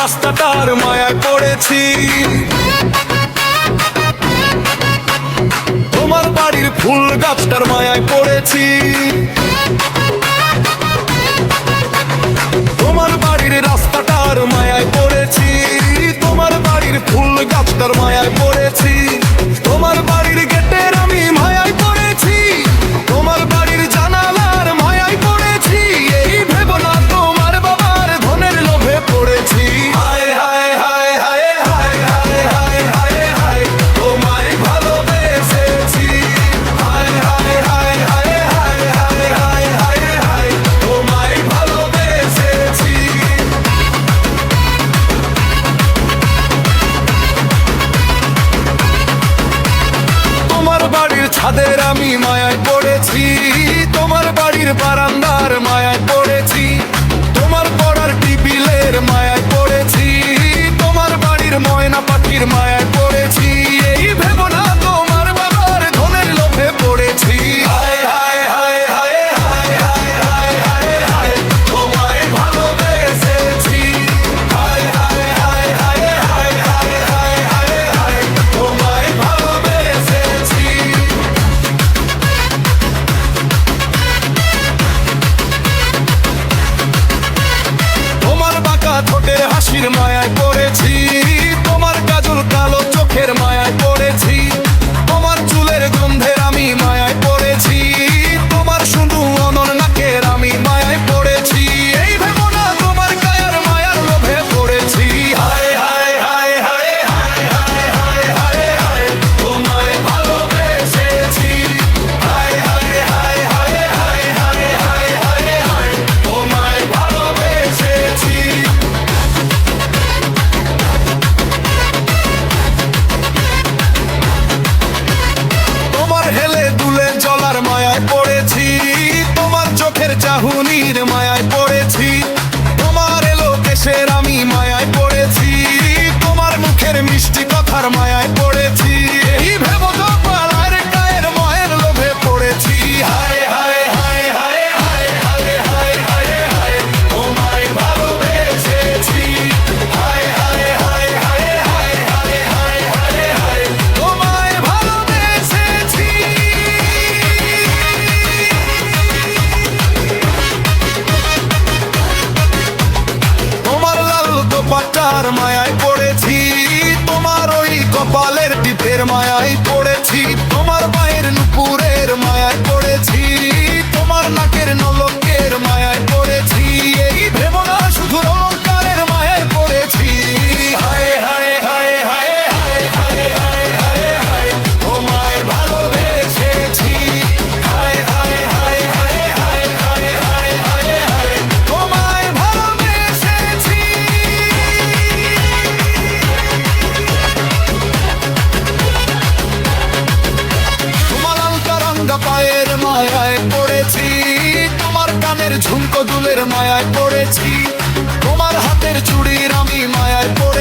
রাস্তাটার মায়ায় পড়েছি, তোমার বাড়ির ফুল গাছটার মায়ায় পড়েছি, তোমার বাড়ির রাস্তাটার মায়ায় পড়েছি, তোমার বাড়ির ফুল গাছটার মায়ায় পড়েছি, তোমার বাড়ির গেটের আমি মায়ায় পড়েছি, তোমার বাড়ির জানালার মায়ায় পড়েছি, এই ভেবো না তোমার বাবার ধনের লোভে পড়েছি। হায় হায় হায় হায় হায় হায় হায় হায় হায় তোমায় ভালোবেসেছি, হায় হায় হায় হায় হায় হায় হায় হায় হায় তোমায় ভালোবেসেছি। তোমার বাড়ির ছাদের আমি মায়ায় পড়েছি, তোমার বাড়ির বারান্দার মায়ায় পড়েছি, তোমার পড়ার টিবিলের মায়ায় পড়েছি, তোমার বাড়ির ময়না পাখির মায়ায় পড়েছি, এই ভেবো না তোমার বাবার ধনের লোভে পড়েছি। হায় হায় হায় হায় হায় হায় হায় হায় হায় তোমায় ভালোবেসেছি, হায় হায় হায় হায় হায় হায় হায় হায় হায় তোমায় ভালোবেসেছি। তোমার বাঁকা ঠোঁটের হাসির মায়ায় পড়েছি, তোমার কাজল কালো চোখের মায়ায় পড়েছি, তোমার চুলের গন্ধের আমি মায়ায় পড়েছি, তোমার শুধু অনর নাকের আমি মায়ায় পড়েছি, এই ভেবো না তোমার কায়ার মায়ার লোভে পড়েছি। হায় হায় হায় হায় হায় হায় হায় হায় হায় তোমায় ভালোবেসেছি, হায় হায় হায় হায় হায় হায় হায় হায় হায় তোমায় ভালোবেসেছি। তোমার হেলে দুলে জলার মায়ায় পড়েছি, তোমার চোখের চাহুনির মায়ায় পড়েছি, তোমার এলো কেশের আমি মায়ায় পড়েছি, তোমার মুখের মিষ্টি কথার মায়ায় পড়েছি, এই ভেবো তো পালার গায়ের মায়ের লোভে পড়েছি। হায় হায় হায় হায় হায় হায় হায় হায় হায় তোমায় ভালোবেসেছি, হায় হায় হায় হায় হায় হায় হায় হায় হায় তোমায় ভালোবেসেছি। তোমার লাল দোপাট্টার মায়ায় পড়েছি, তোমার ওই কপালের টিপের মায়ায় পড়েছি, তোমার পায়ের নুপুরের মায়ায় পড়েছি, তোমার নাকের নলকের মায়ায় পড়েছি, এই ভেবো না শুধু অলঙ্কারের মায়ায় পড়েছি। হায় হায় হায় হায় হায় হায় হায় হায় হায় তোমায় ভালোবেসেছি, হায় হায় হায় হায় হায় হায় হায় হায় হায় তোমায় ভালোবেসেছি। তোমার আলকা রঙা পায়ের মায়ায় পড়েছি, তোমার কানের ঝুমকো দুলের মায়ায় পড়েছি, তোমার হাতের চুড়ির আমি মায়ায় পড়েছি,